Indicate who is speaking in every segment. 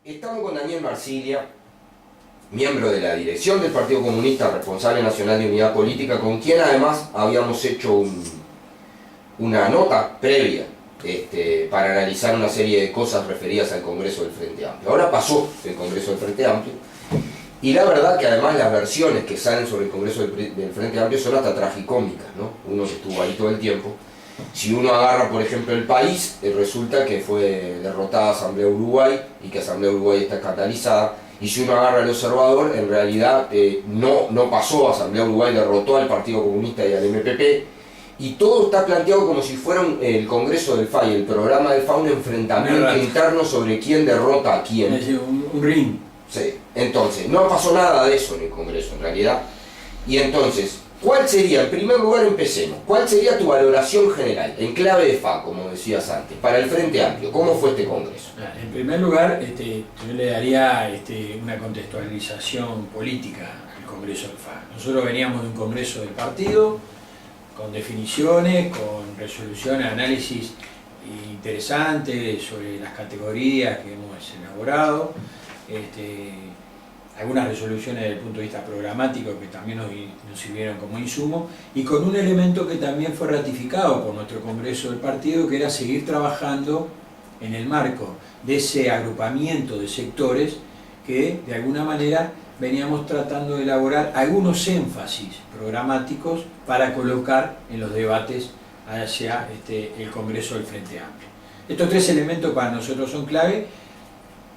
Speaker 1: Estamos con Daniel Marsiglia, miembro de la dirección del Partido Comunista, responsable nacional de unidad política, con quien además habíamos hecho una nota previa para analizar una serie de cosas referidas al Congreso del Frente Amplio. Ahora pasó el Congreso del Frente Amplio, y la verdad que además las versiones que salen sobre el Congreso del Frente Amplio son hasta tragicómicas, ¿no? Uno que estuvo ahí todo el tiempo. Si uno agarra, por ejemplo, el País, resulta que fue derrotada Asamblea Uruguay y que Asamblea Uruguay está escandalizada. Y si uno agarra el Observador, en realidad no pasó. Asamblea Uruguay derrotó al Partido Comunista y al MPP. Y todo está planteado como si fuera el Congreso del FA y el programa del FA, un enfrentamiento interno sobre quién derrota a quién.
Speaker 2: Es decir, un ring.
Speaker 1: Sí. Entonces, no pasó nada de eso en el Congreso, en realidad. Y entonces, ¿cuál sería, en primer lugar empecemos, cuál sería tu valoración general, en clave de FA, como decías antes, para el Frente Amplio? ¿Cómo fue este Congreso?
Speaker 2: En primer lugar, yo le daría una contextualización política al Congreso del FA. Nosotros veníamos de un Congreso del partido, con definiciones, con resoluciones, análisis interesantes sobre las categorías que hemos elaborado, algunas resoluciones desde el punto de vista programático que también nos sirvieron como insumo, y con un elemento que también fue ratificado por nuestro Congreso del partido, que era seguir trabajando en el marco de ese agrupamiento de sectores que de alguna manera veníamos tratando de elaborar algunos énfasis programáticos para colocar en los debates hacia el Congreso del Frente Amplio. Estos tres elementos para nosotros son clave,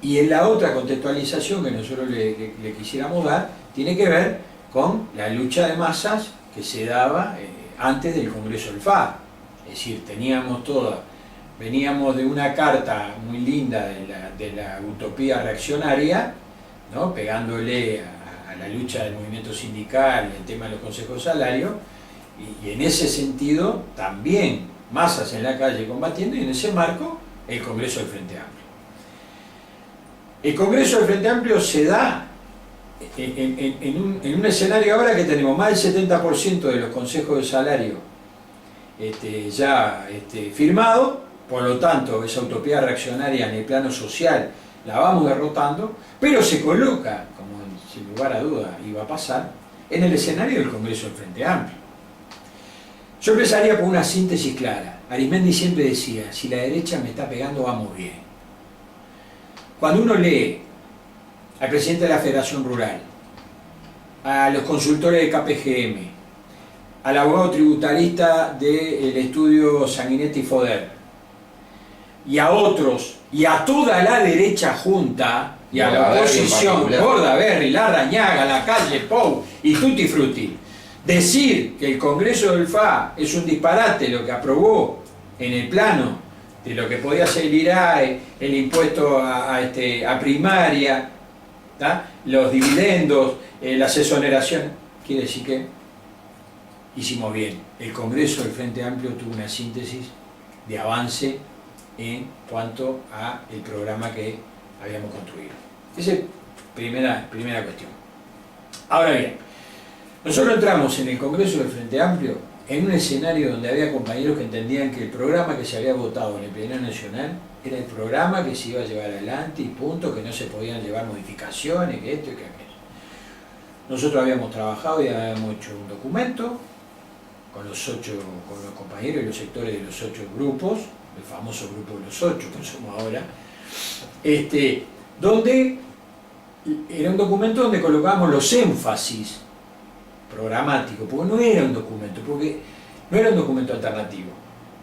Speaker 2: y en la otra contextualización que nosotros le quisiéramos dar tiene que ver con la lucha de masas que se daba antes del Congreso del FA. Es decir, veníamos de una carta muy linda de la utopía reaccionaria, ¿no? Pegándole a la lucha del movimiento sindical y el tema de los consejos de salario, y en ese sentido también masas en la calle combatiendo, y en ese marco el Congreso del Frente Amplio. El Congreso del Frente Amplio se da en un escenario ahora que tenemos más del 70% de los consejos de salario ya firmado. Por lo tanto, esa utopía reaccionaria en el plano social la vamos derrotando, pero se coloca, como sin lugar a duda iba a pasar, en el escenario del Congreso del Frente Amplio. Yo empezaría por una síntesis clara. Arismendi siempre decía, si la derecha me está pegando, vamos bien. Cuando uno lee al presidente de la Federación Rural, a los consultores de KPGM, al abogado tributarista del estudio Sanguinetti Foder, y a otros, y a toda la derecha junta, y a la oposición, Bordaberry, Larrañaga, La Calle Pou y Tutti Frutti, decir que el Congreso del FA es un disparate lo que aprobó en el plano de lo que podía ser el IRAE, el impuesto a primaria, ¿tá? Los dividendos, las exoneraciones, quiere decir que hicimos bien. El Congreso del Frente Amplio tuvo una síntesis de avance en cuanto a el programa que habíamos construido. Esa es primera cuestión. Ahora bien, nosotros entramos en el Congreso del Frente Amplio en un escenario donde había compañeros que entendían que el programa que se había votado en el Plenario Nacional era el programa que se iba a llevar adelante y punto, que no se podían llevar modificaciones, que esto y que aquello. Nosotros habíamos trabajado y habíamos hecho un documento con los compañeros y los sectores de los 8 grupos, el famoso grupo de los 8 que somos ahora, donde era un documento donde colocábamos los énfasis programáticos, porque no era un documento alternativo.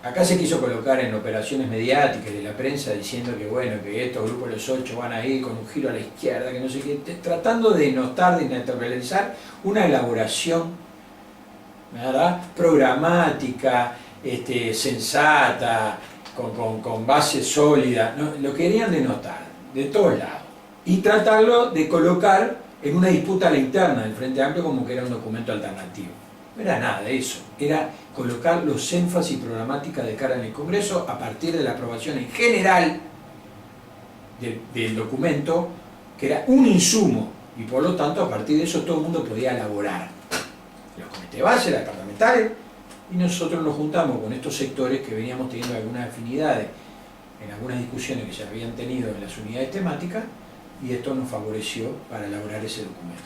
Speaker 2: Acá se quiso colocar en operaciones mediáticas de la prensa diciendo que bueno, que estos grupos de los 8 van a ir con un giro a la izquierda, que no sé qué, tratando de notar, de naturalizar una elaboración, ¿verdad?, programática, sensata, con base sólida, ¿no? Lo querían denotar de todos lados y tratarlo de colocar en una disputa a la interna del Frente Amplio como que era un documento alternativo. No era nada de eso, era colocar los énfasis programáticas de cara en el Congreso a partir de la aprobación en general del documento, que era un insumo, y por lo tanto a partir de eso todo el mundo podía elaborar. Los comités de base, las parlamentarios, y nosotros nos juntamos con estos sectores que veníamos teniendo algunas afinidades en algunas discusiones que se habían tenido en las unidades temáticas, y esto nos favoreció para elaborar ese documento.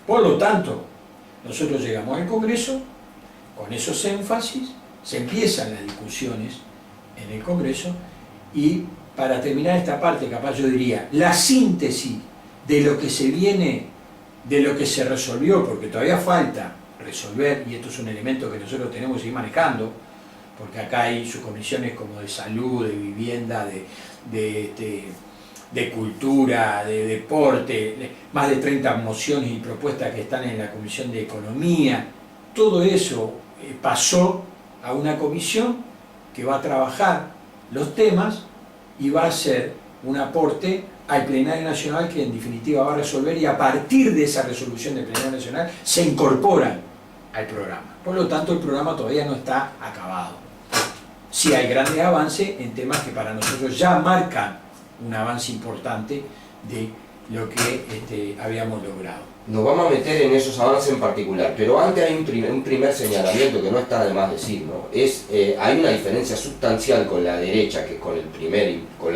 Speaker 2: Por lo tanto, nosotros llegamos al Congreso con esos énfasis, se empiezan las discusiones en el Congreso y para terminar esta parte, capaz yo diría, la síntesis de lo que se viene, de lo que se resolvió, porque todavía falta resolver, y esto es un elemento que nosotros tenemos que seguir manejando, porque acá hay subcomisiones como de salud, de vivienda, de cultura, de deporte, más de 30 mociones y propuestas que están en la Comisión de Economía. Todo eso pasó a una comisión que va a trabajar los temas y va a hacer un aporte al Plenario Nacional que en definitiva va a resolver, y a partir de esa resolución del Plenario Nacional se incorporan al programa. Por lo tanto, el programa todavía no está acabado. Sí hay grandes avances en temas que para nosotros ya marcan un avance importante de lo que habíamos logrado.
Speaker 1: Nos vamos a meter en esos avances en particular, pero antes hay un primer señalamiento que no está de más decir, ¿no? Hay una diferencia sustancial con la derecha, que es con el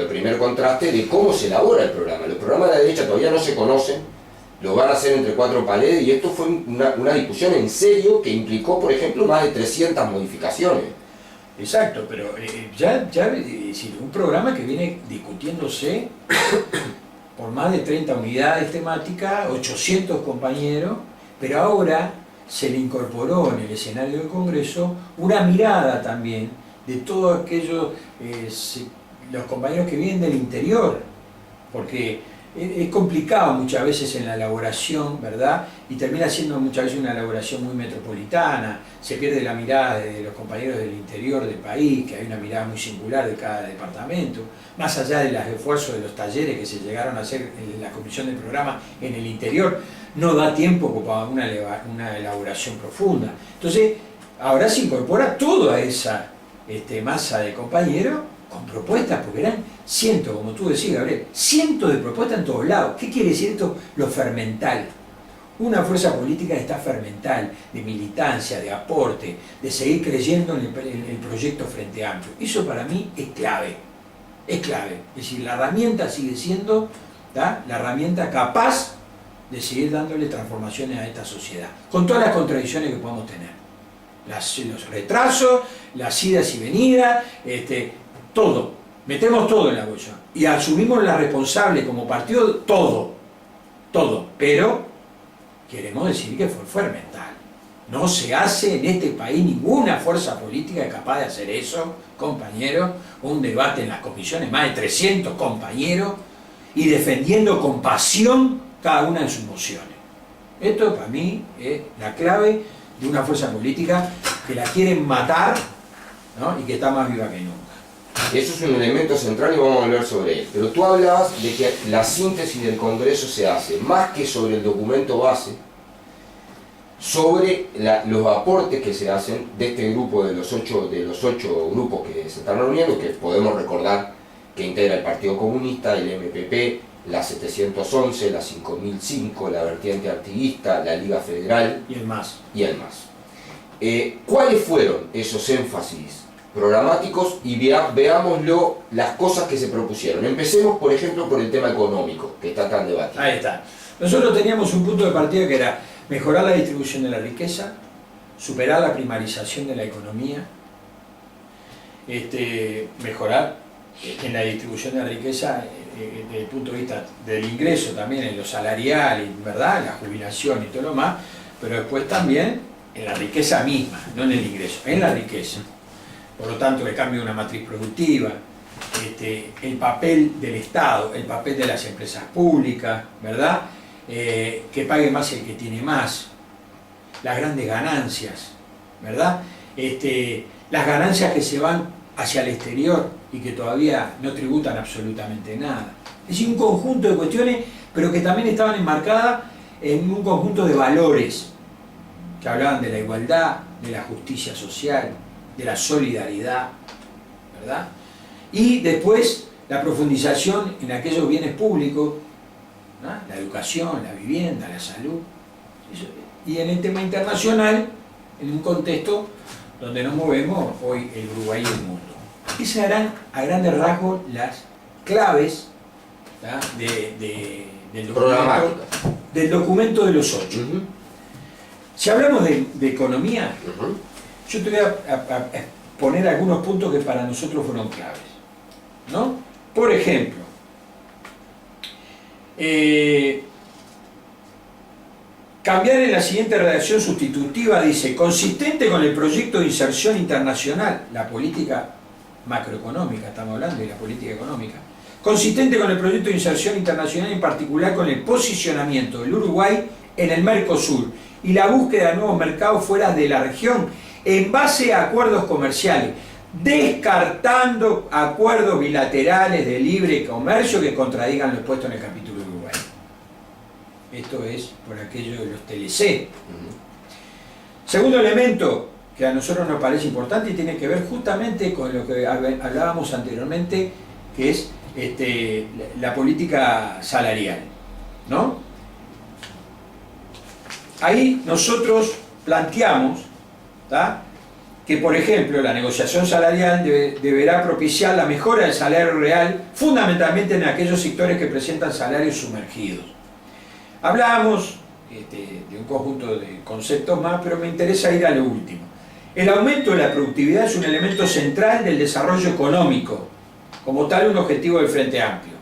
Speaker 1: primer contraste de cómo se elabora el programa. Los programas de la derecha todavía no se conocen, lo van a hacer entre cuatro paredes, y esto fue una discusión en serio que implicó, por ejemplo, más de 300 modificaciones.
Speaker 2: Exacto, pero decir, un programa que viene discutiéndose por más de 30 unidades temáticas, 800 compañeros, pero ahora se le incorporó en el escenario del Congreso una mirada también de todos aquellos, los compañeros que vienen del interior, porque es complicado muchas veces en la elaboración, ¿verdad? Y termina siendo muchas veces una elaboración muy metropolitana, se pierde la mirada de los compañeros del interior del país, que hay una mirada muy singular de cada departamento, más allá de los esfuerzos de los talleres que se llegaron a hacer en la comisión del programa en el interior, no da tiempo para una elaboración profunda. Entonces, ahora se incorpora toda esa masa de compañeros con propuestas, porque eran cientos, como tú decís, Gabriel, cientos de propuestas en todos lados. ¿Qué quiere decir esto? Lo fermental. Una fuerza política está fermental, de militancia, de aporte, de seguir creyendo en el proyecto Frente Amplio. Eso para mí es clave, es clave. Es decir, la herramienta sigue siendo, ¿tá?, la herramienta capaz de seguir dándole transformaciones a esta sociedad, con todas las contradicciones que podamos tener. Los retrasos, las idas y venidas, todo, metemos todo en la bolsa y asumimos la responsable como partido, todo, pero queremos decir que fue fermental. No se hace en este país ninguna fuerza política capaz de hacer eso, compañeros, un debate en las comisiones, más de 300 compañeros, y defendiendo con pasión cada una de sus mociones. Esto para mí es la clave de una fuerza política que la quieren matar, ¿no?, y que está más viva que nunca.
Speaker 1: Eso es un elemento central y vamos a hablar sobre él. Pero tú hablabas de que la síntesis del Congreso se hace, más que sobre el documento base, sobre los aportes que se hacen de este grupo, de los ocho grupos que se están reuniendo, que podemos recordar que integra el Partido Comunista, el MPP, la 711, la 5005, la Vertiente Artiguista, la Liga Federal
Speaker 2: y el MAS.
Speaker 1: ¿Cuáles fueron esos énfasis programáticos? Y veámoslo, las cosas que se propusieron. Empecemos, por ejemplo, por el tema económico, que está tan debatido.
Speaker 2: Ahí está. Nosotros teníamos un punto de partida que era mejorar la distribución de la riqueza, superar la primarización de la economía, mejorar en la distribución de la riqueza desde el punto de vista del ingreso también, en lo salarial, ¿verdad?, la jubilación y todo lo más, pero después también en la riqueza misma, no en el ingreso, en la riqueza. Por lo tanto, el cambio de una matriz productiva, el papel del Estado, el papel de las empresas públicas, ¿verdad?, que pague más el que tiene más, las grandes ganancias, ¿verdad?, las ganancias que se van hacia el exterior y que todavía no tributan absolutamente nada. Es decir, un conjunto de cuestiones, pero que también estaban enmarcadas en un conjunto de valores que hablaban de la igualdad, de la justicia social, de la solidaridad, ¿verdad? Y después la profundización en aquellos bienes públicos, ¿no?, la educación, la vivienda, la salud, y en el tema internacional, en un contexto donde nos movemos hoy el Uruguay y el mundo. Esas eran a grandes rasgos las claves ¿tá? Del
Speaker 1: Programática.
Speaker 2: del documento de los 8.
Speaker 1: Ujú,
Speaker 2: Si hablamos de economía,
Speaker 1: ujú.
Speaker 2: yo te voy a poner algunos puntos que para nosotros fueron claves, ¿no? Por ejemplo, cambiar en la siguiente redacción sustitutiva dice, consistente con el proyecto de inserción internacional, la política macroeconómica, estamos hablando de la política económica, consistente con el proyecto de inserción internacional, en particular con el posicionamiento del Uruguay en el Mercosur y la búsqueda de nuevos mercados fuera de la región en base a acuerdos comerciales, descartando acuerdos bilaterales de libre comercio que contradigan lo expuesto en el capítulo de Uruguay. Esto es por aquello de los TLC. Segundo elemento que a nosotros nos parece importante y tiene que ver justamente con lo que hablábamos anteriormente, que es la política salarial, ¿no? Ahí nosotros planteamos, ¿tá?, que, por ejemplo, la negociación salarial deberá propiciar la mejora del salario real, fundamentalmente en aquellos sectores que presentan salarios sumergidos. Hablamos de un conjunto de conceptos más, pero me interesa ir a lo último. El aumento de la productividad es un elemento central del desarrollo económico, como tal un objetivo del Frente Amplio.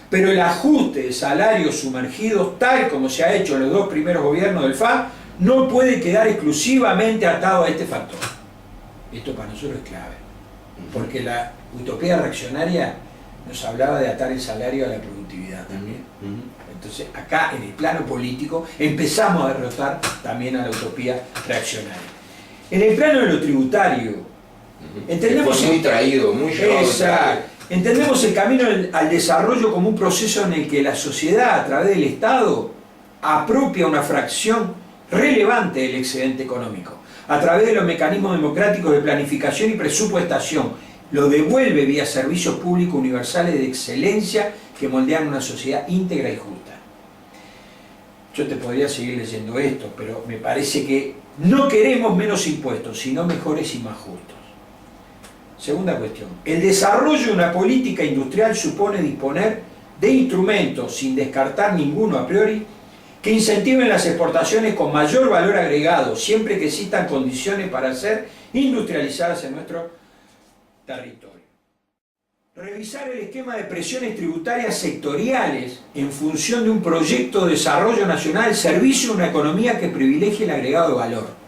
Speaker 2: Pero el ajuste de salarios sumergidos, tal como se ha hecho en los dos primeros gobiernos del FA, no puede quedar exclusivamente atado a este factor. Esto para nosotros es clave, porque la utopía reaccionaria nos hablaba de atar el salario a la productividad también. Entonces acá en el plano político empezamos a derrotar también a la utopía reaccionaria. En el plano de lo tributario, entendemos
Speaker 1: muy traído, muy llevado.
Speaker 2: Entendemos el camino al desarrollo como un proceso en el que la sociedad, a través del Estado, apropia una fracción relevante del excedente económico. A través de los mecanismos democráticos de planificación y presupuestación, lo devuelve vía servicios públicos universales de excelencia que moldean una sociedad íntegra y justa. Yo te podría seguir leyendo esto, pero me parece que no queremos menos impuestos, sino mejores y más justos. Segunda cuestión, el desarrollo de una política industrial supone disponer de instrumentos, sin descartar ninguno a priori, que incentiven las exportaciones con mayor valor agregado, siempre que existan condiciones para ser industrializadas en nuestro territorio. Revisar el esquema de presiones tributarias sectoriales en función de un proyecto de desarrollo nacional al servicio de una economía que privilegie el agregado de valor.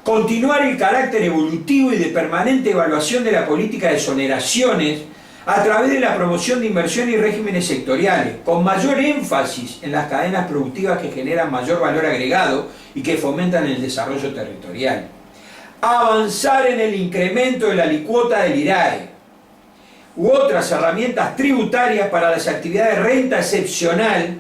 Speaker 2: Continuar el carácter evolutivo y de permanente evaluación de la política de exoneraciones a través de la promoción de inversión y regímenes sectoriales, con mayor énfasis en las cadenas productivas que generan mayor valor agregado y que fomentan el desarrollo territorial. Avanzar en el incremento de la alicuota del IRAE u otras herramientas tributarias para las actividades de renta excepcional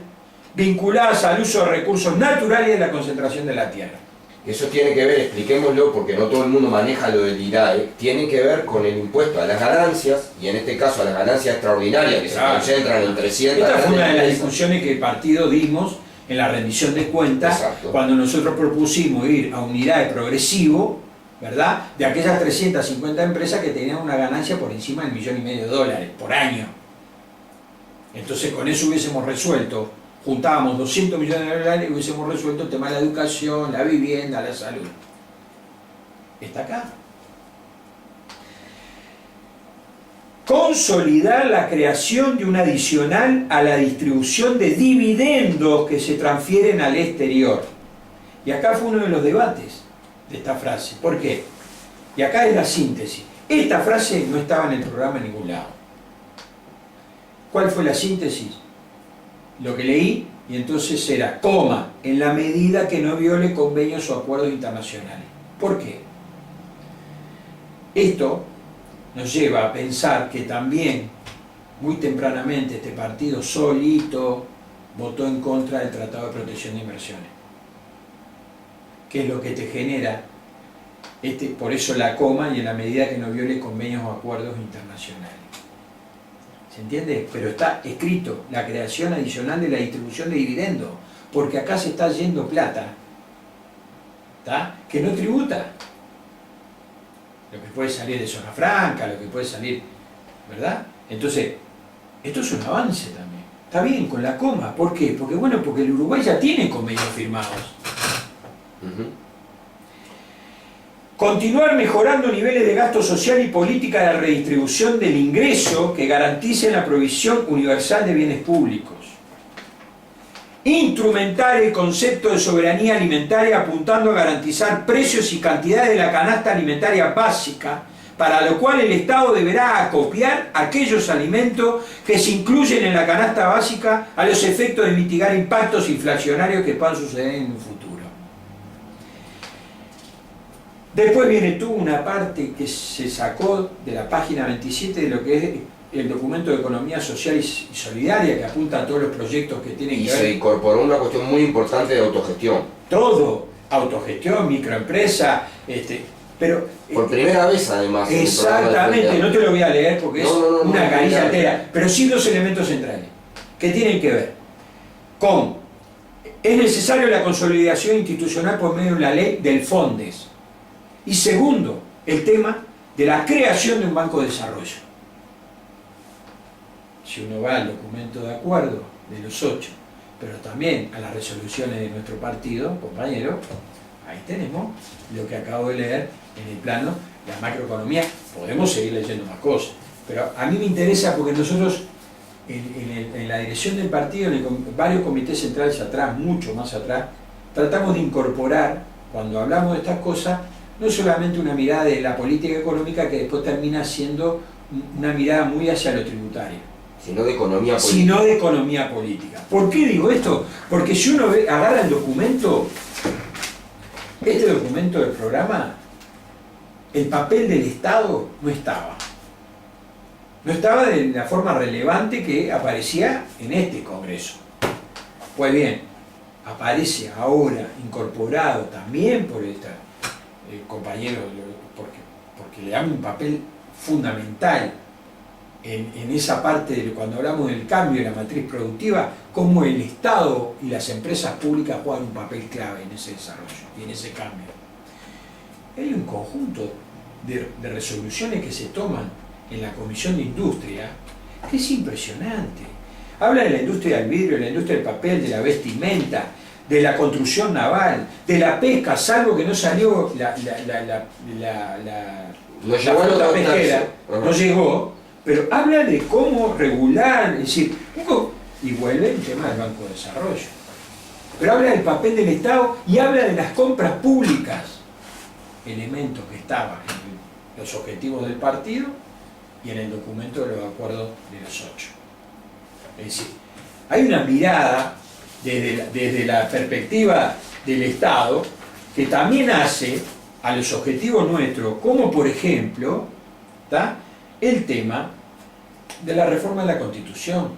Speaker 2: vinculadas al uso de recursos naturales y de la concentración de la tierra.
Speaker 1: Eso tiene que ver, expliquémoslo porque no todo el mundo maneja lo del IRAE, tiene que ver con el impuesto a las ganancias, y en este caso a las ganancias extraordinarias que se concentran en 300.
Speaker 2: Esta fue una de las discusiones que el partido dimos en la rendición de cuentas. Exacto. Cuando nosotros propusimos ir a un IRAE progresivo, ¿verdad?, de aquellas 350 empresas que tenían una ganancia por encima del $1,5 millones por año. Entonces con eso hubiésemos resuelto, juntábamos $200 millones y hubiésemos resuelto el tema de la educación, la vivienda, la salud. Está acá. Consolidar la creación de un adicional a la distribución de dividendos que se transfieren al exterior. Y acá fue uno de los debates de esta frase. ¿Por qué? Y acá es la síntesis. Esta frase no estaba en el programa en ningún lado. ¿Cuál fue la síntesis? Lo que leí, y entonces era, coma, en la medida que no viole convenios o acuerdos internacionales. ¿Por qué? Esto nos lleva a pensar que también, muy tempranamente, este partido solito votó en contra del Tratado de Protección de Inversiones. ¿Qué es lo que te genera? Por eso la coma, y en la medida que no viole convenios o acuerdos internacionales. ¿Se entiende? Pero está escrito la creación adicional de la distribución de dividendos, porque acá se está yendo plata, ¿tá?, que no tributa. Lo que puede salir de zona franca, lo que puede salir, ¿verdad? Entonces, esto es un avance también. Está bien, con la coma. ¿Por qué? Porque bueno, porque el Uruguay ya tiene convenios firmados. Continuar mejorando niveles de gasto social y política de redistribución del ingreso que garanticen la provisión universal de bienes públicos. Instrumentar el concepto de soberanía alimentaria apuntando a garantizar precios y cantidades de la canasta alimentaria básica, para lo cual el Estado deberá acopiar aquellos alimentos que se incluyen en la canasta básica a los efectos de mitigar impactos inflacionarios que puedan suceder en un futuro. Después viene tú una parte que se sacó de la página 27 de lo que es el documento de economía social y solidaria, que apunta a todos los proyectos que tienen que ver.
Speaker 1: Y se incorporó una cuestión muy importante de autogestión.
Speaker 2: Todo, autogestión, microempresa, pero...
Speaker 1: Por primera vez, además.
Speaker 2: Exactamente, no te lo voy a leer porque es una canilla entera, pero sí dos elementos centrales, que tienen que ver con... Es necesario la consolidación institucional por medio de la ley del FONDES. Y segundo, el tema de la creación de un banco de desarrollo. Si uno va al documento de acuerdo de los 8, pero también a las resoluciones de nuestro partido, compañero, ahí tenemos lo que acabo de leer en el plano de la macroeconomía. Podemos seguir leyendo más cosas, pero a mí me interesa porque nosotros en la dirección del partido, en varios comités centrales atrás, mucho más atrás, tratamos de incorporar, cuando hablamos de estas cosas, no solamente una mirada de la política económica que después termina siendo una mirada muy hacia lo tributario,
Speaker 1: sino de economía política.
Speaker 2: Sino de economía política. ¿Por qué digo esto? Porque si uno agarra el documento, este documento del programa, el papel del Estado no estaba. No estaba de la forma relevante que aparecía en este Congreso. Pues bien, aparece ahora incorporado también por esta compañero, porque le damos un papel fundamental en esa parte de cuando hablamos del cambio de la matriz productiva, cómo el Estado y las empresas públicas juegan un papel clave en ese desarrollo y en ese cambio. Hay un conjunto de resoluciones que se toman en la Comisión de Industria que es impresionante. Habla de la industria del vidrio, de la industria del papel, de la vestimenta, de la construcción naval, de la pesca, salvo que no salió la flota pesquera, no llegó, pero habla de cómo regular, es decir, y vuelve el tema del Banco de Desarrollo. Pero habla del papel del Estado y habla de las compras públicas, elementos que estaban en los objetivos del partido y en el documento de los acuerdos de los 8. Es decir, hay una mirada desde la perspectiva del Estado que también hace a los objetivos nuestros, como por ejemplo el tema de la reforma de la Constitución.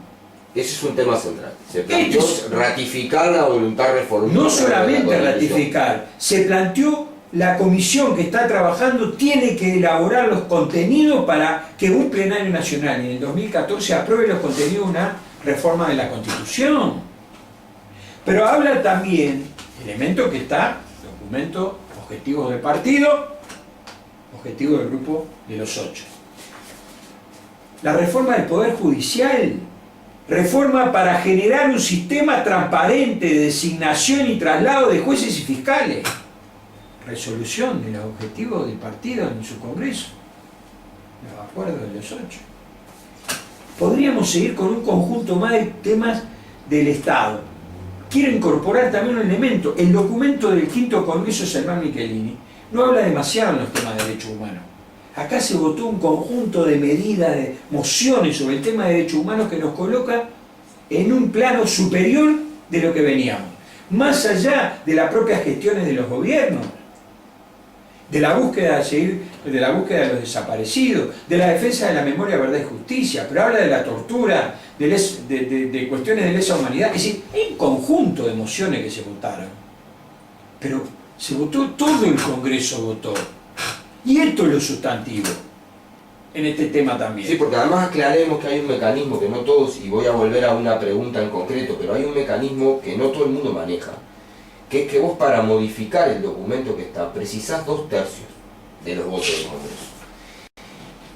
Speaker 1: Ese es un tema central. Se planteó ratificar la voluntad reformista.
Speaker 2: No solamente ratificar, se planteó la comisión que está trabajando tiene que elaborar los contenidos para que un plenario nacional en el 2014 apruebe los contenidos de una reforma de la Constitución. Pero habla también, elemento que está, documento, objetivos del partido, objetivo del grupo de los 8. La reforma del Poder Judicial, reforma para generar un sistema transparente de designación y traslado de jueces y fiscales. Resolución de los objetivos del partido en su Congreso, los acuerdos de los 8. Podríamos seguir con un conjunto más de temas del Estado. Quiero incorporar también un elemento. El documento del 5º Congreso de Salvador Michelini no habla demasiado en los temas de derechos humanos. Acá se votó un conjunto de medidas, de mociones sobre el tema de derechos humanos que nos coloca en un plano superior de lo que veníamos. Más allá de las propias gestiones de los gobiernos, de la búsqueda de los desaparecidos, de la defensa de la memoria, verdad y justicia, pero habla de la tortura, de cuestiones de lesa humanidad. Es decir, hay un conjunto de mociones que se votaron. Pero se votó, todo el Congreso votó. Y esto es lo sustantivo en este tema también.
Speaker 1: Sí, porque además aclaremos que hay un mecanismo que no todos, y voy a volver a una pregunta en concreto, pero hay un mecanismo que no todo el mundo maneja, que es que vos para modificar el documento que está, precisás 2/3 de los votos del Congreso.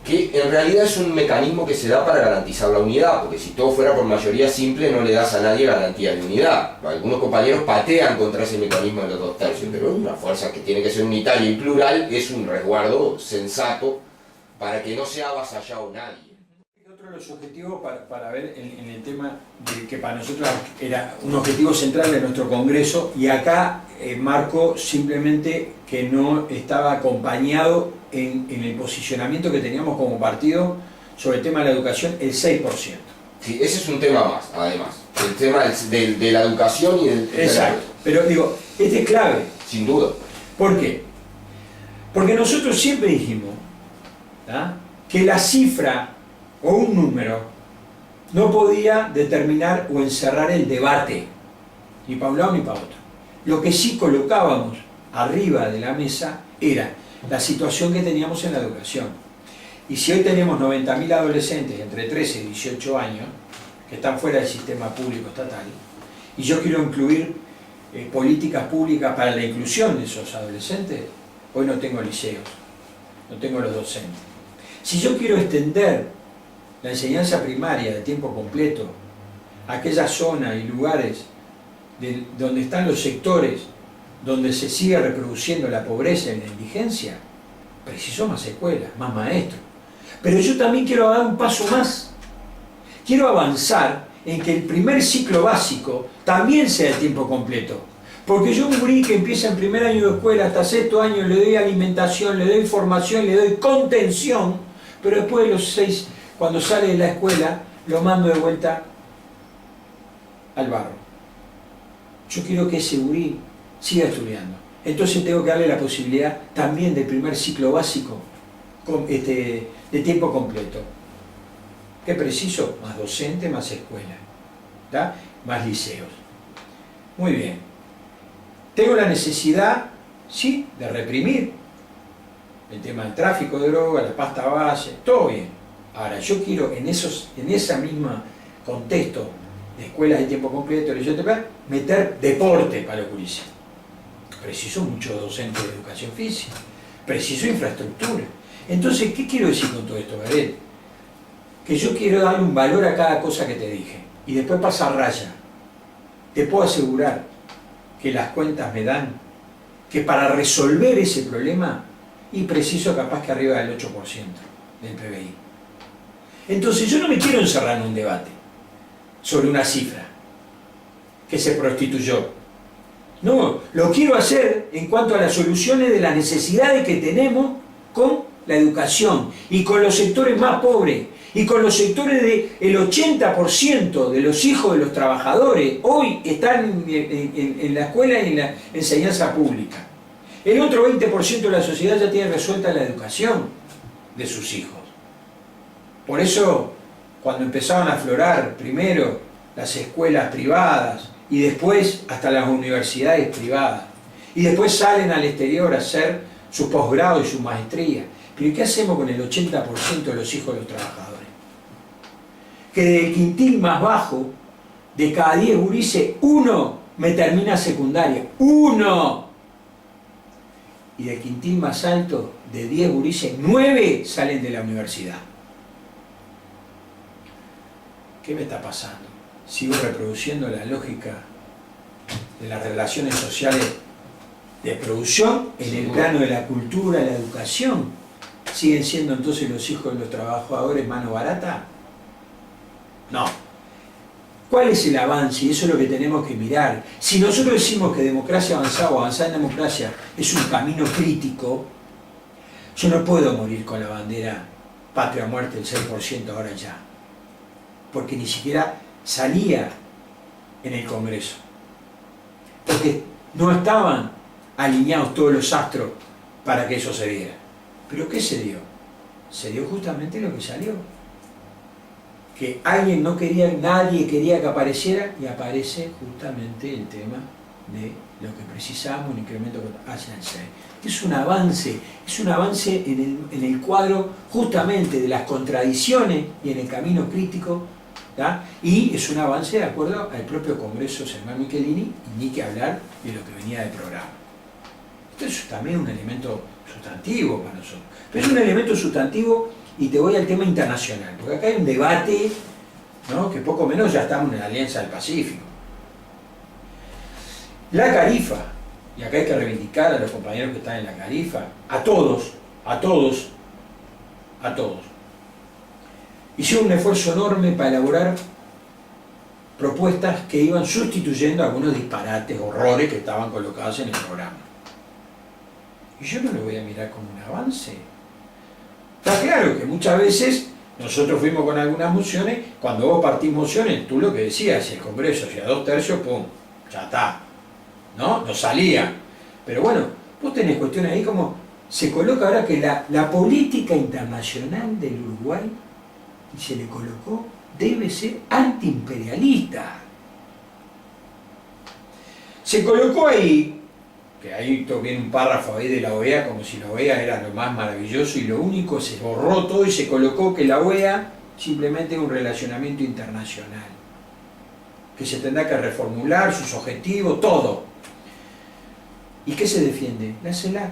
Speaker 1: que en realidad es un mecanismo que se da para garantizar la unidad, porque si todo fuera por mayoría simple no le das a nadie garantía de unidad. Algunos compañeros patean contra ese mecanismo de los 2/3, pero es una fuerza que tiene que ser unitaria y plural, es un resguardo sensato para que no sea avasallado nadie.
Speaker 2: Otro de los objetivos para ver en el tema de que para nosotros era un objetivo central de nuestro Congreso, y acá marco simplemente que no estaba acompañado en el posicionamiento que teníamos como partido sobre el tema de la educación, el 6%.
Speaker 1: Sí, ese es un tema más, además, el tema de la educación y del...
Speaker 2: Exacto, pero digo, este es clave.
Speaker 1: Sin duda.
Speaker 2: ¿Por qué? Porque nosotros siempre dijimos, ¿ah?, que la cifra o un número no podía determinar o encerrar el debate, ni para un lado ni para otro. Lo que sí colocábamos arriba de la mesa era la situación que teníamos en la educación. Y si hoy tenemos 90.000 adolescentes entre 13 y 18 años que están fuera del sistema público estatal, y yo quiero incluir políticas públicas para la inclusión de esos adolescentes, hoy no tengo liceos, no tengo los docentes. Si yo quiero extender la enseñanza primaria de tiempo completo a aquellas zonas y lugares donde están los sectores donde se sigue reproduciendo la pobreza y la indigencia, preciso más escuelas, más maestros. Pero yo también quiero dar un paso más. Quiero avanzar en que el primer ciclo básico también sea de tiempo completo. Porque yo un gurí que empieza en primer año de escuela hasta sexto año le doy alimentación, le doy formación, le doy contención, pero después de los 6, cuando sale de la escuela, lo mando de vuelta al barro. Yo quiero que ese gurí siga estudiando. Entonces tengo que darle la posibilidad también del primer ciclo básico de tiempo completo. ¿Qué preciso? Más docente, más escuela, ¿tá?, más liceos. Muy bien. Tengo la necesidad, sí, de reprimir el tema del tráfico de droga, la pasta base, todo bien. Ahora, yo quiero en esa misma contexto de escuelas de tiempo completo, meter deporte para los gurises. Preciso muchos docentes de educación física, preciso infraestructura. Entonces, ¿qué quiero decir con todo esto, Gabriel? Que yo quiero darle un valor a cada cosa que te dije y después pasar raya. Te puedo asegurar que las cuentas me dan que para resolver ese problema, y preciso capaz que arriba del 8% del PBI. Entonces yo no me quiero encerrar en un debate sobre una cifra que se prostituyó. No, lo quiero hacer en cuanto a las soluciones de las necesidades que tenemos con la educación y con los sectores más pobres y con los sectores del 80% de los hijos de los trabajadores hoy están en la escuela y en la enseñanza pública. El otro 20% de la sociedad ya tiene resuelta la educación de sus hijos. Por eso, cuando empezaban a aflorar primero las escuelas privadas y después hasta las universidades privadas, y después salen al exterior a hacer su posgrado y su maestría, pero ¿qué hacemos con el 80% de los hijos de los trabajadores? Que del quintil más bajo, de cada 10 gurises, 1 me termina secundaria. ¡1! Y del quintil más alto, de 10 gurises, 9 salen de la universidad. ¿Qué me está pasando? Sigo reproduciendo la lógica de las relaciones sociales de producción en el plano de la cultura, la educación. ¿Siguen siendo entonces los hijos de los trabajadores mano barata? No. ¿Cuál es el avance? Y eso es lo que tenemos que mirar. Si nosotros decimos que democracia avanzada o avanzar en democracia es un camino crítico, yo no puedo morir con la bandera patria o muerte del 6% ahora ya. Porque ni siquiera salía en el Congreso. Porque no estaban alineados todos los astros para que eso se diera. ¿Pero qué se dio? Se dio justamente lo que salió. Que alguien no quería, nadie quería que apareciera, y aparece justamente el tema de lo que precisamos, un incremento hacia el 6. Es un avance en el cuadro justamente de las contradicciones y en el camino crítico, ¿tá? Y es un avance de acuerdo al propio Congreso Germán Michelini, y ni que hablar de lo que venía de programa. Esto es también un elemento sustantivo para nosotros, pero es un elemento sustantivo y te voy al tema internacional, porque acá hay un debate, ¿no?, que poco menos ya estamos en la Alianza del Pacífico. La Carifa, y acá hay que reivindicar a los compañeros que están en la Carifa, a todos, hicieron un esfuerzo enorme para elaborar propuestas que iban sustituyendo algunos disparates, horrores que estaban colocados en el programa. Y yo no lo voy a mirar como un avance. Está claro que muchas veces nosotros fuimos con algunas mociones, cuando vos partís mociones, tú lo que decías, si el Congreso hacía 2/3, pum, ya está, ¿no? No salía. Pero bueno, vos tenés cuestiones ahí como se coloca ahora que la política internacional del Uruguay, y se le colocó, debe ser antiimperialista. Se colocó ahí, que ahí viene un párrafo ahí de la OEA, como si la OEA era lo más maravilloso y lo único, se borró todo y se colocó que la OEA simplemente es un relacionamiento internacional, que se tendrá que reformular sus objetivos, todo. ¿Y qué se defiende? La CELAC.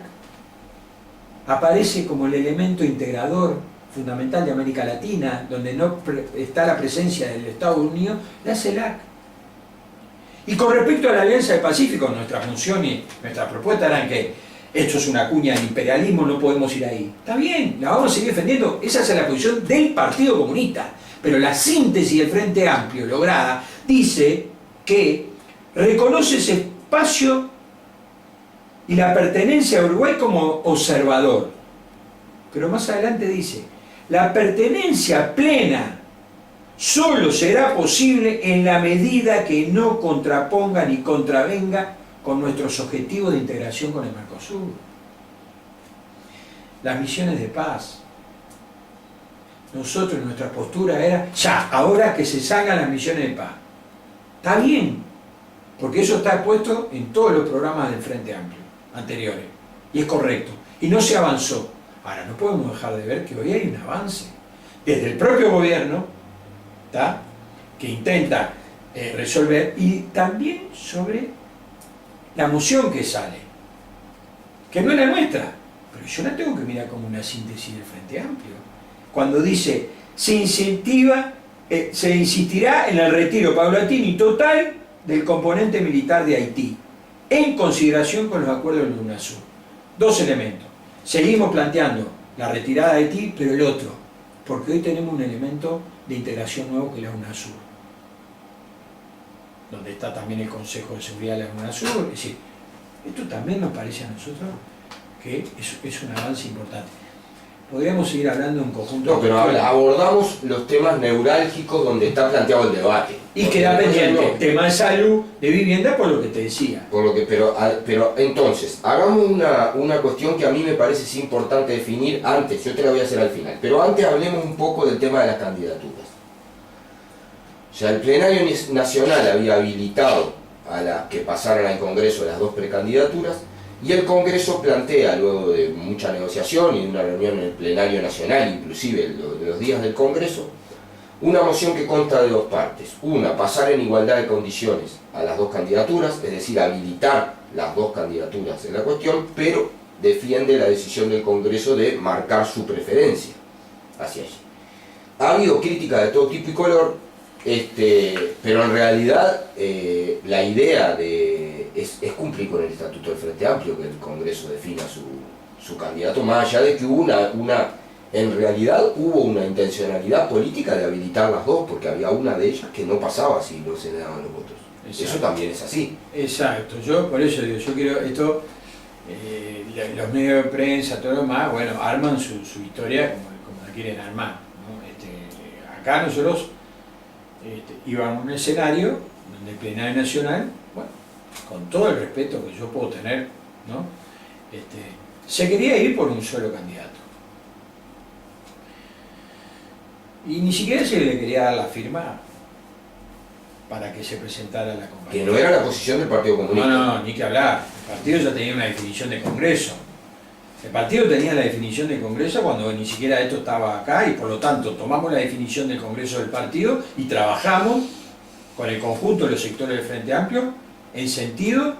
Speaker 2: Aparece como el elemento integrador fundamental de América Latina, donde no está la presencia del Estados Unidos, la CELAC. Y con respecto a la Alianza del Pacífico, nuestra función y nuestra propuesta eran que esto es una cuña del imperialismo, no podemos ir ahí. Está bien, la vamos a seguir defendiendo, esa es la posición del Partido Comunista, pero la síntesis del Frente Amplio lograda dice que reconoce ese espacio y la pertenencia a Uruguay como observador. Pero más adelante dice, la pertenencia plena solo será posible en la medida que no contraponga ni contravenga con nuestros objetivos de integración con el Mercosur. Las misiones de paz. Nosotros, nuestra postura era, ya, ahora que se salgan las misiones de paz. Está bien, porque eso está puesto en todos los programas del Frente Amplio anteriores, y es correcto, y no se avanzó. Ahora, no podemos dejar de ver que hoy hay un avance, desde el propio gobierno, ¿tá?, que intenta resolver, y también sobre la moción que sale, que no es la nuestra, pero yo la tengo que mirar como una síntesis del Frente Amplio, cuando dice, se insistirá en el retiro paulatino y total del componente militar de Haití, en consideración con los acuerdos del UNASUR. Dos elementos. Seguimos planteando la retirada de Haití, pero el otro, porque hoy tenemos un elemento de integración nuevo que es la UNASUR, donde está también el Consejo de Seguridad de la UNASUR. Es decir, esto también nos parece a nosotros que es un avance importante. Podríamos seguir hablando en conjunto.
Speaker 1: No, pero abordamos los temas neurálgicos donde está planteado el debate.
Speaker 2: Y queda pendiente, tema de salud, de vivienda, por lo que te decía.
Speaker 1: Pero entonces, hagamos una cuestión que a mí me parece es importante definir antes, yo te la voy a hacer al final, pero antes hablemos un poco del tema de las candidaturas. O sea, el plenario nacional había habilitado a las que pasaran al Congreso las dos precandidaturas, y el Congreso plantea, luego de mucha negociación y de una reunión en el plenario nacional, inclusive de los días del Congreso, una moción que consta de dos partes. Una, pasar en igualdad de condiciones a las dos candidaturas, es decir, habilitar las dos candidaturas en la cuestión, pero defiende la decisión del Congreso de marcar su preferencia hacia allí. Ha habido críticas de todo tipo y color, pero en realidad la idea es cumplir con el Estatuto del Frente Amplio, que el Congreso defina su candidato, más allá de que hubo en realidad hubo una intencionalidad política de habilitar las dos, porque había una de ellas que no pasaba si no se le daban los votos. Exacto. Eso también es así.
Speaker 2: Exacto, yo por eso digo, yo quiero esto, los medios de prensa, todo lo demás, bueno, arman su historia como la quieren armar, ¿no? Acá nosotros íbamos a un escenario donde el plenario nacional, bueno, con todo el respeto que yo puedo tener, ¿no?, se quería ir por un solo candidato. Y ni siquiera se le quería dar la firma para que se presentara la compañía.
Speaker 1: Que no era la posición del Partido Comunista.
Speaker 2: No, ni que hablar. El partido ya tenía una definición de Congreso. El partido tenía la definición del Congreso cuando ni siquiera esto estaba acá, y por lo tanto tomamos la definición del Congreso del partido y trabajamos con el conjunto de los sectores del Frente Amplio en sentido,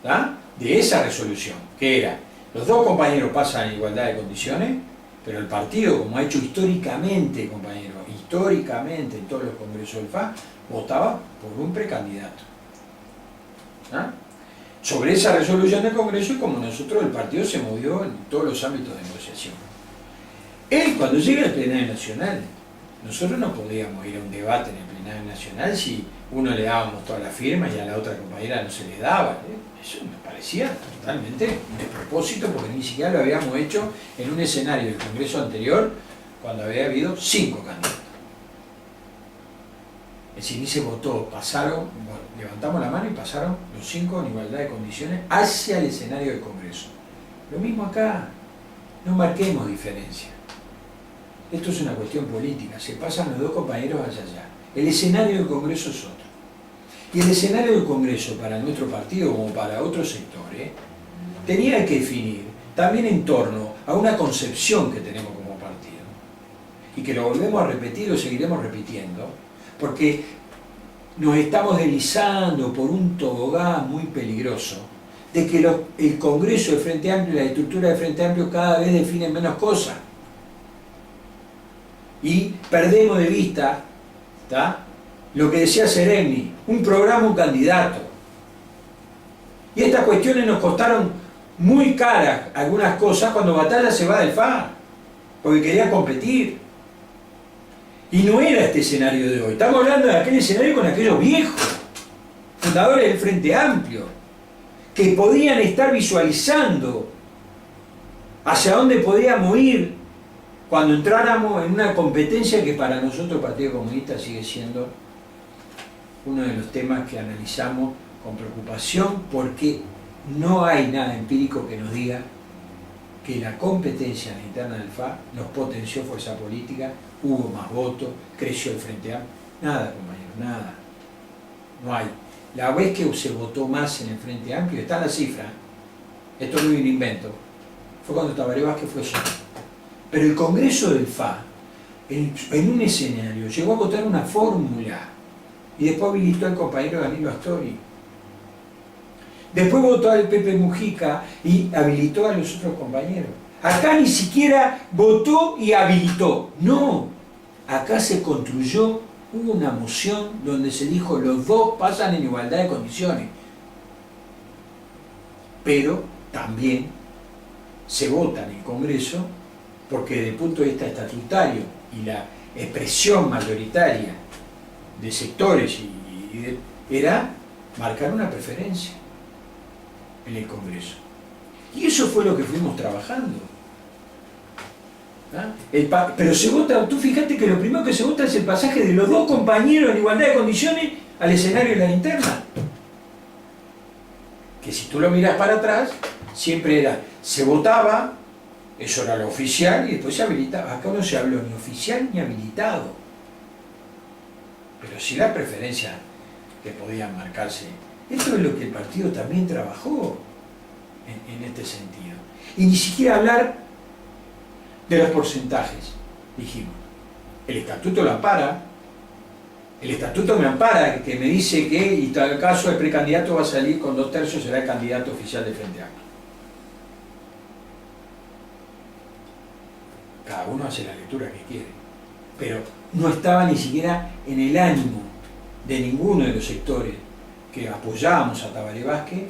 Speaker 2: ¿tá?, de esa resolución, que era, los dos compañeros pasan en igualdad de condiciones, Pero el partido, como ha hecho históricamente, compañero, históricamente en todos los congresos del FA, votaba por un precandidato. ¿Ah? Sobre esa resolución del Congreso y como nosotros el partido se movió en todos los ámbitos de negociación. Él, cuando llega al plenario nacional, nosotros no podíamos ir a un debate en el plenario nacional si uno le dábamos todas las firmas y a la otra compañera no se le daba. Eso me parecía totalmente un despropósito porque ni siquiera lo habíamos hecho en un escenario del Congreso anterior cuando había habido 5 candidatos. Es decir, ni se votó, pasaron, bueno, levantamos la mano y pasaron los 5 en igualdad de condiciones hacia el escenario del Congreso. Lo mismo acá, no marquemos diferencia. Esto es una cuestión política, se pasan los dos compañeros hacia allá. El escenario del Congreso es otro. Y el escenario del Congreso para nuestro partido como para otros sectores tenía que definir también en torno a una concepción que tenemos como partido y que lo volvemos a repetir o seguiremos repitiendo porque nos estamos deslizando por un tobogán muy peligroso de que el Congreso de Frente Amplio y la estructura de Frente Amplio cada vez definen menos cosas y perdemos de vista, ¿tá?, lo que decía Sereni, un programa, un candidato. Y estas cuestiones nos costaron muy caras algunas cosas cuando Batalla se va del FA, porque quería competir. Y no era este escenario de hoy, estamos hablando de aquel escenario con aquellos viejos, fundadores del Frente Amplio, que podían estar visualizando hacia dónde podíamos ir cuando entráramos en una competencia que para nosotros el Partido Comunista sigue siendo uno de los temas que analizamos con preocupación porque no hay nada empírico que nos diga que la competencia en la interna del FA nos potenció fuerza política, hubo más votos, creció el Frente Amplio. Nada, compañeros, nada. No hay. La vez que se votó más en el Frente Amplio, está la cifra, esto no es un invento, fue cuando Tabaré Vázquez fue solo. Pero el Congreso del FA, en un escenario, llegó a votar una fórmula y después habilitó al compañero Danilo Astori. Después votó al Pepe Mujica y habilitó a los otros compañeros. Acá ni siquiera votó y habilitó. No, acá se construyó una moción donde se dijo los dos pasan en igualdad de condiciones. Pero también se vota en el Congreso porque desde el punto de vista estatutario y la expresión mayoritaria de sectores era marcar una preferencia en el Congreso. Y eso fue lo que fuimos trabajando. ¿Ah? Pero se vota, tú fíjate que lo primero que se vota es el pasaje de los dos compañeros en igualdad de condiciones al escenario de la interna. Que si tú lo miras para atrás, siempre era, se votaba, eso era lo oficial, y después se habilitaba. Acá no se habló ni oficial ni habilitado. Pero sí la preferencia que podían marcarse. Esto es lo que el partido también trabajó en este sentido. Y ni siquiera hablar de los porcentajes, dijimos. El estatuto lo ampara, el estatuto me ampara, que me dice que, y en tal caso el precandidato va a salir con 2/3, será el candidato oficial del Frente Amplio. Cada uno hace la lectura que quiere, pero no estaba ni siquiera en el ánimo de ninguno de los sectores que apoyábamos a Tabaré Vázquez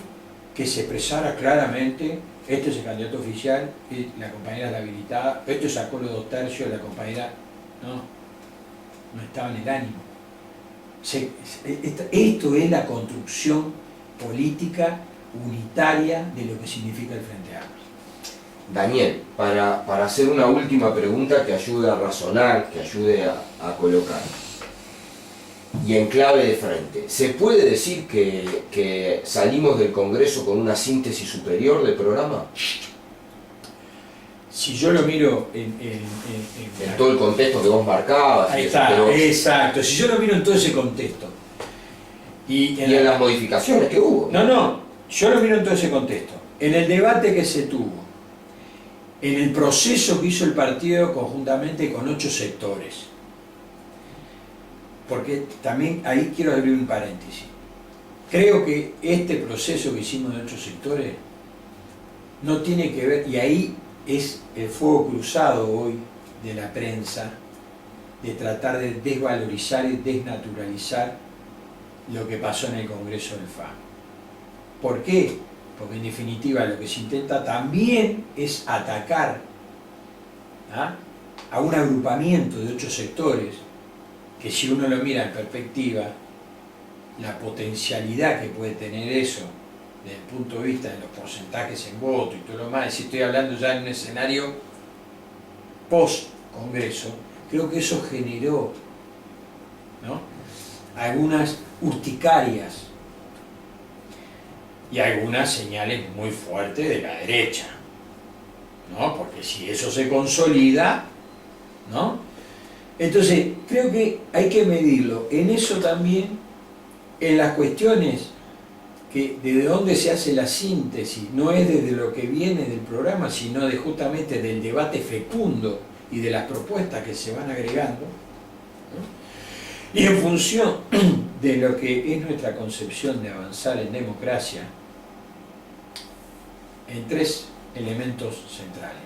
Speaker 2: que se expresara claramente: este es el candidato oficial, la compañera es la habilitada, esto sacó los 2/3, la compañera no estaba en el ánimo. Esto es la construcción política unitaria de lo que significa el Frente Amplio.
Speaker 1: Daniel, para hacer una última pregunta que ayude a razonar, que ayude a colocar, y en clave de frente, ¿se puede decir que salimos del Congreso con una síntesis superior del programa?
Speaker 2: Si yo lo miro en
Speaker 1: todo el contexto que vos marcabas.
Speaker 2: Ahí está, exacto. Si yo lo miro en todo ese contexto. Y en
Speaker 1: las modificaciones que hubo.
Speaker 2: No, yo lo miro en todo ese contexto. En el debate que se tuvo, en el proceso que hizo el partido conjuntamente con 8 sectores. Porque también ahí quiero abrir un paréntesis. Creo que este proceso que hicimos de 8 sectores no tiene que ver, y ahí es el fuego cruzado hoy de la prensa, de tratar de desvalorizar y desnaturalizar lo que pasó en el Congreso del FA. ¿Por qué? Porque en definitiva lo que se intenta también es atacar a un agrupamiento de 8 sectores que, si uno lo mira en perspectiva, la potencialidad que puede tener eso desde el punto de vista de los porcentajes en voto y todo lo más, si estoy hablando ya en un escenario post-Congreso, creo que eso generó, ¿no?, algunas urticarias y algunas señales muy fuertes de la derecha, ¿no? Porque si eso se consolida, ¿no? Entonces, creo que hay que medirlo en eso también, en las cuestiones que de dónde se hace la síntesis, no es desde lo que viene del programa, sino de justamente del debate fecundo y de las propuestas que se van agregando, ¿no? Y en función de lo que es nuestra concepción de avanzar en democracia, en 3 elementos centrales.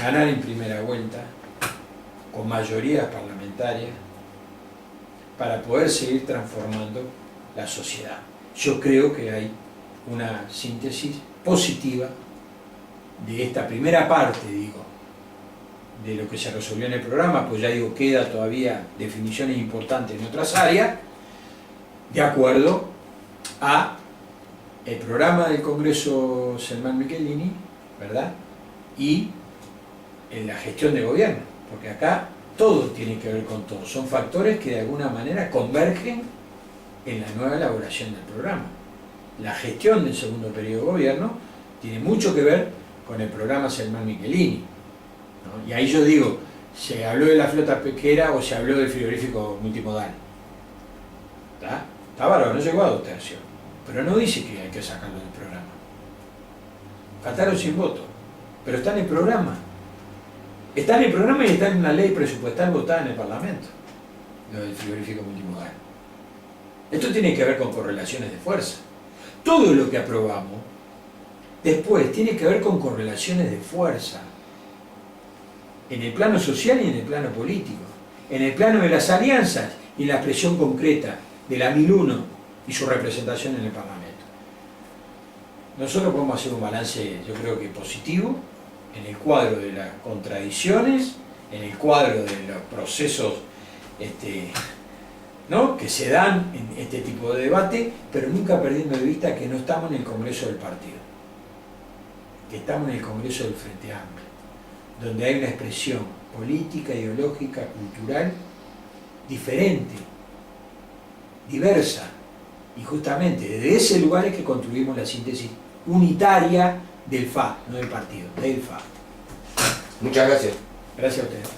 Speaker 2: Ganar en primera vuelta, con mayorías parlamentarias, para poder seguir transformando la sociedad. Yo creo que hay una síntesis positiva de esta primera parte, digo, de lo que se resolvió en el programa, pues ya digo, queda todavía definiciones importantes en otras áreas, de acuerdo a el programa del Congreso Selman Michelini, ¿verdad?, y en la gestión de gobierno, porque acá todo tiene que ver con todo, son factores que de alguna manera convergen en la nueva elaboración del programa. La gestión del segundo periodo de gobierno tiene mucho que ver con el programa Selman Michelini, ¿no? Y ahí yo digo, ¿se habló de la flota pesquera o se habló del frigorífico multimodal? Está bárbaro, no llegó a 2 tercios, pero no dice que hay que sacarlo del programa. Faltaron 100 votos, pero está en el programa. Está en el programa y está en una ley presupuestal votada en el Parlamento, lo del frigorífico multimodal. Esto tiene que ver con correlaciones de fuerza. Todo lo que aprobamos después tiene que ver con correlaciones de fuerza en el plano social y en el plano político, en el plano de las alianzas y la expresión concreta de la 1001 y su representación en el Parlamento. Nosotros podemos hacer un balance, yo creo que positivo, en el cuadro de las contradicciones, en el cuadro de los procesos ¿no?, que se dan en este tipo de debate, pero nunca perdiendo de vista que no estamos en el Congreso del partido, que estamos en el Congreso del Frente Amplio, donde hay una expresión política, ideológica, cultural diferente, diversa, y justamente desde ese lugar es que construimos la síntesis unitaria del FA, no del partido, del FA.
Speaker 1: Muchas gracias.
Speaker 2: Gracias a ustedes.